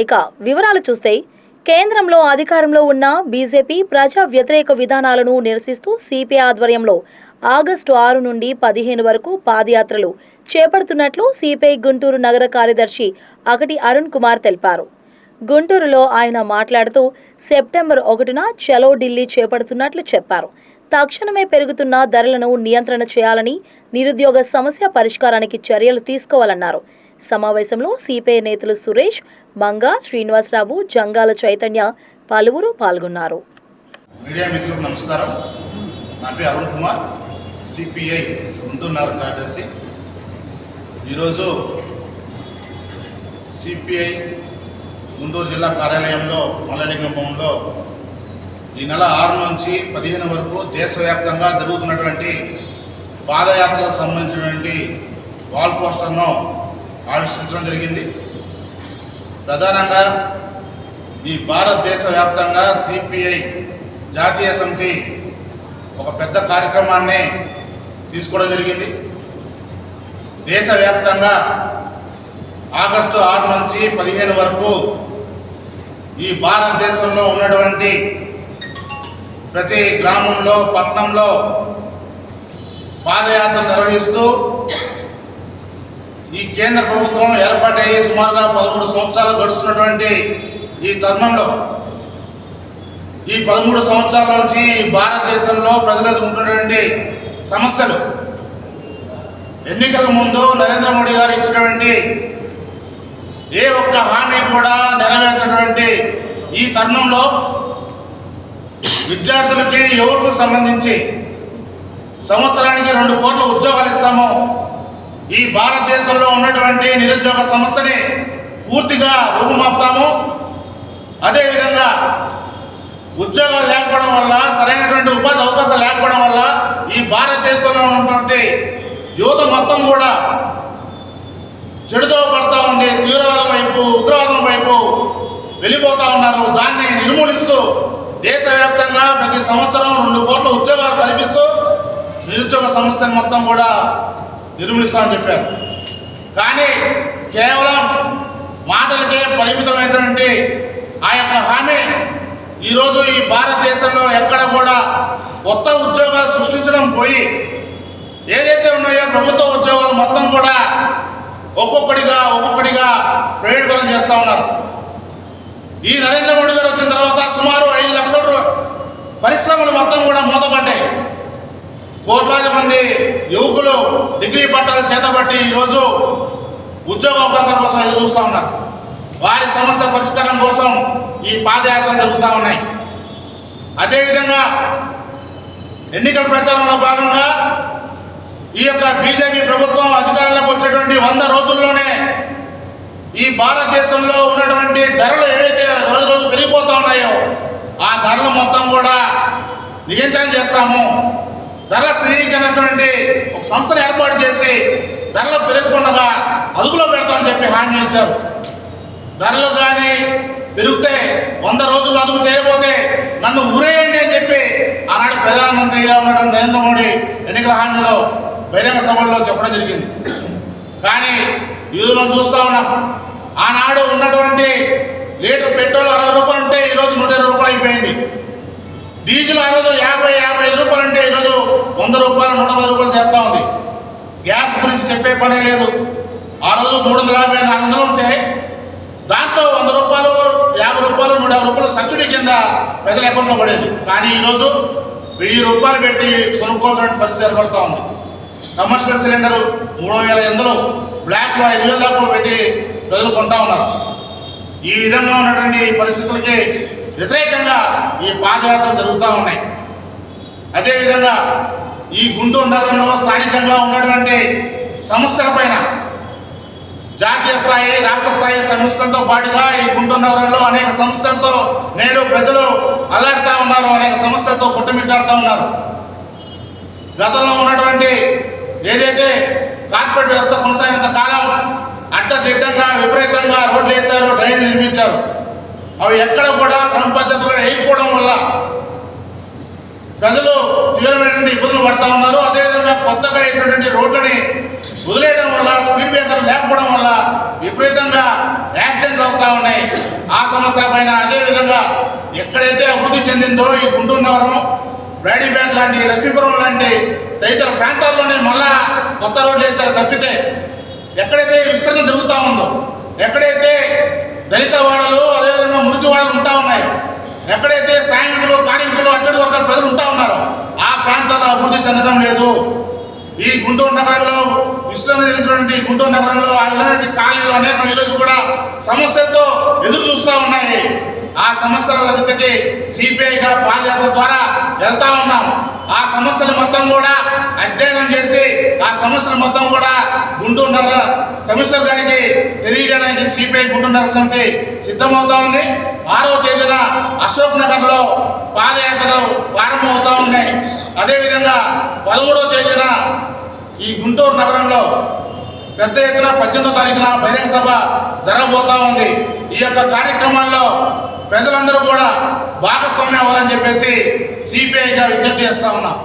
ఇక వివరాలు చూస్తే కేంద్రంలో అధికారంలో ఉన్న బీజేపీ ప్రజా వ్యతిరేక విధానాలను నిరసిస్తూ సిపిఐ ఆధ్వర్యంలో ఆగస్టు 6 నుండి 15 వరకు పాదయాత్రలు చేపడుతున్నట్లు సిపిఐ గుంటూరు నగర కార్యదర్శి అగటి అరుణ్ కుమార్ తెలిపారు. గుంటూరులో ఆయన మాట్లాడుతూ సెప్టెంబర్ 1న చలో ఢిల్లీ చేపడుతున్నట్లు చెప్పారు. తక్షణమే పెరుగుతున్న ధరలను నియంత్రణ చేయాలని, నిరుద్యోగ సమస్య పరిష్కారానికి చర్యలు తీసుకోవాలన్నారు. సమావేశంలో సిపిఐ నేతలు సురేష్, మంగా, శ్రీనివాసరావు, జంగాల చైతన్య పలువురు పాల్గొన్నారు. మీడియా మిత్రులకు నమస్కారం. నా పేరు అరుణ్ కుమార్, సిపిఐ గుంటూరు నగర కార్యదర్శి. ఈరోజు సిపిఐ గుంటూరు జిల్లా కార్యాలయంలో మల్లలింగం భవన్లో ఈ నెల 6 నుంచి 15 వరకు దేశవ్యాప్తంగా జరుగుతున్నటువంటి పాదయాత్రలకు సంబంధించినటువంటి వాల్ పోస్టర్ను ఆవిష్కరించడం జరిగింది. ప్రధానంగా ఈ భారతదేశ వ్యాప్తంగా సిపిఐ జాతీయ సమితి ఒక పెద్ద కార్యక్రమాన్ని తీసుకోవడం జరిగింది. దేశవ్యాప్తంగా ఆగస్టు 6 నుంచి 15 వరకు ఈ భారతదేశంలో ఉన్నటువంటి ప్రతి గ్రామంలో, పట్టణంలో పాదయాత్ర నిర్వహిస్తూ ఈ కేంద్ర ప్రభుత్వం ఏర్పాటయ్యి సుమారుగా 13 సంవత్సరాలు గడుస్తున్నటువంటి ఈ తరుణంలో ఈ 13 సంవత్సరాల నుంచి భారతదేశంలో ప్రజలు ఎదుర్కొంటున్నటువంటి సమస్యలు, ఎన్నికల ముందు నరేంద్ర మోడీ గారు ఇచ్చినటువంటి ఏ ఒక్క హామీ కూడా నెరవేర్చినటువంటి ఈ తరుణంలో విద్యార్థులకి, యువతకు సంబంధించి సంవత్సరానికి 2 కోట్ల ఉద్యోగాలు ఇస్తాము, ఈ భారతదేశంలో ఉన్నటువంటి నిరుద్యోగ సమస్యని పూర్తిగా రూపుమాపుతాము, అదేవిధంగా ఉద్యోగాలు లేకపోవడం వల్ల, సరైనటువంటి ఉపాధి అవకాశాలు లేకపోవడం వల్ల ఈ భారతదేశంలో ఉన్నటువంటి యువత మొత్తం కూడా చెడుతో పడుతూ ఉంది, తీవ్రవాదం వైపు, ఉగ్రవాదం వైపు వెళ్ళిపోతూ ఉన్నారు. దాన్ని నిర్మూలిస్తూ దేశవ్యాప్తంగా ప్రతి సంవత్సరం 2 కోట్ల ఉద్యోగాలు కల్పిస్తూ నిరుద్యోగ సమస్యను మొత్తం కూడా నిర్మూలిస్తామని చెప్పారు. కానీ కేవలం మాటలకే పరిమితమైనటువంటి ఆ యొక్క హామీ ఈరోజు ఈ భారతదేశంలో ఎక్కడ కూడా కొత్త ఉద్యోగాలు సృష్టించడం పోయి ఏదైతే ఉన్నాయో ప్రభుత్వ ఉద్యోగాలు మొత్తం కూడా ఒక్కొక్కటిగా ప్రైవేట్ పరం చేస్తూ ఉన్నారు. ఈ నరేంద్ర మోడీ గారు వచ్చిన తర్వాత సుమారు 5 లక్షల పరిశ్రమలు మొత్తం కూడా మూతపడ్డాయి. కోట్లాది మంది యువకులు డిగ్రీ పట్టాలు చేతబట్టి ఈరోజు ఉద్యోగ అవకాశాల కోసం ఎదురు చూస్తూ ఉన్నారు. వారి సమస్య పరిష్కారం కోసం ఈ పాదయాత్రలు జరుగుతూ ఉన్నాయి. అదేవిధంగా ఎన్నికల ప్రచారంలో భాగంగా ఈ యొక్క బీజేపీ ప్రభుత్వం అధికారంలోకి వచ్చేటువంటి 100 రోజుల్లోనే ఈ భారతదేశంలో ఉన్నటువంటి ధరలు ఏవైతే రోజు పెరిగిపోతూ ఉన్నాయో ఆ ధరలు మొత్తం కూడా నియంత్రణ చేస్తాము, ధరల స్థిరీకరణటువంటి ఒక సంస్థను ఏర్పాటు చేసి ధరలు పెరగకుండా అదుపులో పెడతామని చెప్పి హామీ ఇచ్చారు. ధరలు కానీ పెరిగితే 100 రోజులు అదుపు చేయకపోతే నన్ను ఊరేయండి అని చెప్పి ఆనాడు ప్రధానమంత్రిగా ఉన్నటువంటి నరేంద్ర మోడీ ఎన్నికల హామీలో బహిరంగ సభల్లో చెప్పడం జరిగింది. కానీ ఈరోజు మనం చూస్తూ ఉన్నాం, ఆనాడు ఉన్నటువంటి లీటర్ పెట్రోల్ 60 రూపాయలు ఉంటే ఈరోజు 120 రూపాయలు అయిపోయింది. డీజిల్ ఆ రోజు 50-55 రూపాయలు అంటే ఈరోజు 100 రూపాయలు 110 రూపాయలు చేస్తూ ఉంది. గ్యాస్ గురించి చెప్పే పనే లేదు. ఆ రోజు 350-400 ఉంటే దాంట్లో 100 రూపాయలు, 50 రూపాయలు, 150 రూపాయలు సబ్సిడీ కింద ప్రజల అకౌంట్లో పడేది. కానీ ఈరోజు 1000 రూపాయలు పెట్టి కొనుక్కోవాల్సిన పరిస్థితి ఏర్పడుతూ ఉంది. కమర్షియల్ సిలిండరు 3800, బ్లాక్లో 5000 దాకా పెట్టి ప్రజలు కొంటా ఉన్నారు. ఈ విధంగా ఉన్నటువంటి పరిస్థితులకి వ్యతిరేకంగా ఈ పాదయాత్రలు జరుగుతూ ఉన్నాయి. అదేవిధంగా ఈ గుంటూరు నగరంలో స్థానికంగా ఉన్నటువంటి సమస్యలపైన జాతీయ స్థాయి, రాష్ట్ర స్థాయి సమస్యలతో పాటుగా ఈ గుంటూరు నగరంలో అనేక సమస్యలతో నేడు ప్రజలు అల్లాడుతూ ఉన్నారు, అనేక సమస్యలతో కొట్టుమిట్టాడుతూ ఉన్నారు. గతంలో ఉన్నటువంటి ఏదైతే కార్పొరేట్ వ్యవస్థ కొనసాగినంత కాలం అడ్డదిడ్డంగా విపరీతంగా రోడ్లు వేశారు, డ్రైన్లు నిర్మించారు. అవి ఎక్కడ కూడా క్రమ పద్ధతిలో వేయకపోవడం వల్ల ప్రజలు తీవ్రమైనటువంటి ఇబ్బందులు పడుతూ ఉన్నారు. అదేవిధంగా కొత్తగా వేసినటువంటి రోడ్లని వదిలేయడం వల్ల, స్పీడ్ బ్రేకర్ లేకపోవడం వల్ల విపరీతంగా యాక్సిడెంట్లు అవుతూ ఉన్నాయి. సమస్యలపైన అదేవిధంగా ఎక్కడైతే అభివృద్ధి చెందిందో ఈ గుంటూరు నగరం, బ్రాడీపేట లాంటి, లక్ష్మీపురం లాంటి తదితర ప్రాంతాల్లోనే మళ్ళా కొత్త రోడ్లు వేశారు తప్పితే ఎక్కడైతే విస్తరణ జరుగుతూ ఉందో, ఎక్కడైతే దళిత వాడలు అదేవిధంగా మురికి వాడలు ఉంటా ఉన్నాయి, ఎక్కడైతే శ్రామికులు, కార్మికులు, అట్టడి వర్గాల ప్రజలు ఉంటా ఉన్నారో ఆ ప్రాంతాల్లో అభివృద్ధి చెందడం లేదు. ఈ గుంటూరు నగరంలో విస్తరణ చెందినటువంటి గుంటూరు నగరంలో ఆ విధమైన కాలనీలు అనేక ఈరోజు కూడా సమస్యలతో ఎదురు చూస్తూ ఉన్నాయి. ఆ సమస్యల దగ్గరికి సిపిఐగా పాదయాత్ర ద్వారా వెళ్తా ఉన్నాం. ఆ సమస్యలు మొత్తం కూడా అధ్యయనం చేసి ఆ సమస్యలు మొత్తం కూడా గుంటూరు నగర కమిషనర్ గారికి తెలియజేయడానికి సిపిఐ గుంటూరు నగర సమితి సిద్ధమవుతా ఉంది. 6వ తేదీన అశోక్ నగర్లో పాదయాత్రలు ప్రారంభమవుతూ ఉన్నాయి. అదేవిధంగా 13వ తేదీన ఈ గుంటూరు నగరంలో పెద్ద ఎత్తున 18వ తారీఖున బహిరంగ సభ జరగబోతా ఉంది. ఈ యొక్క కార్యక్రమాల్లో ప్రజలందరూ కూడా భాగస్వామ్యం అవ్వాలని చెప్పేసి సిపిఐగా విజ్ఞప్తి చేస్తా ఉన్నాం.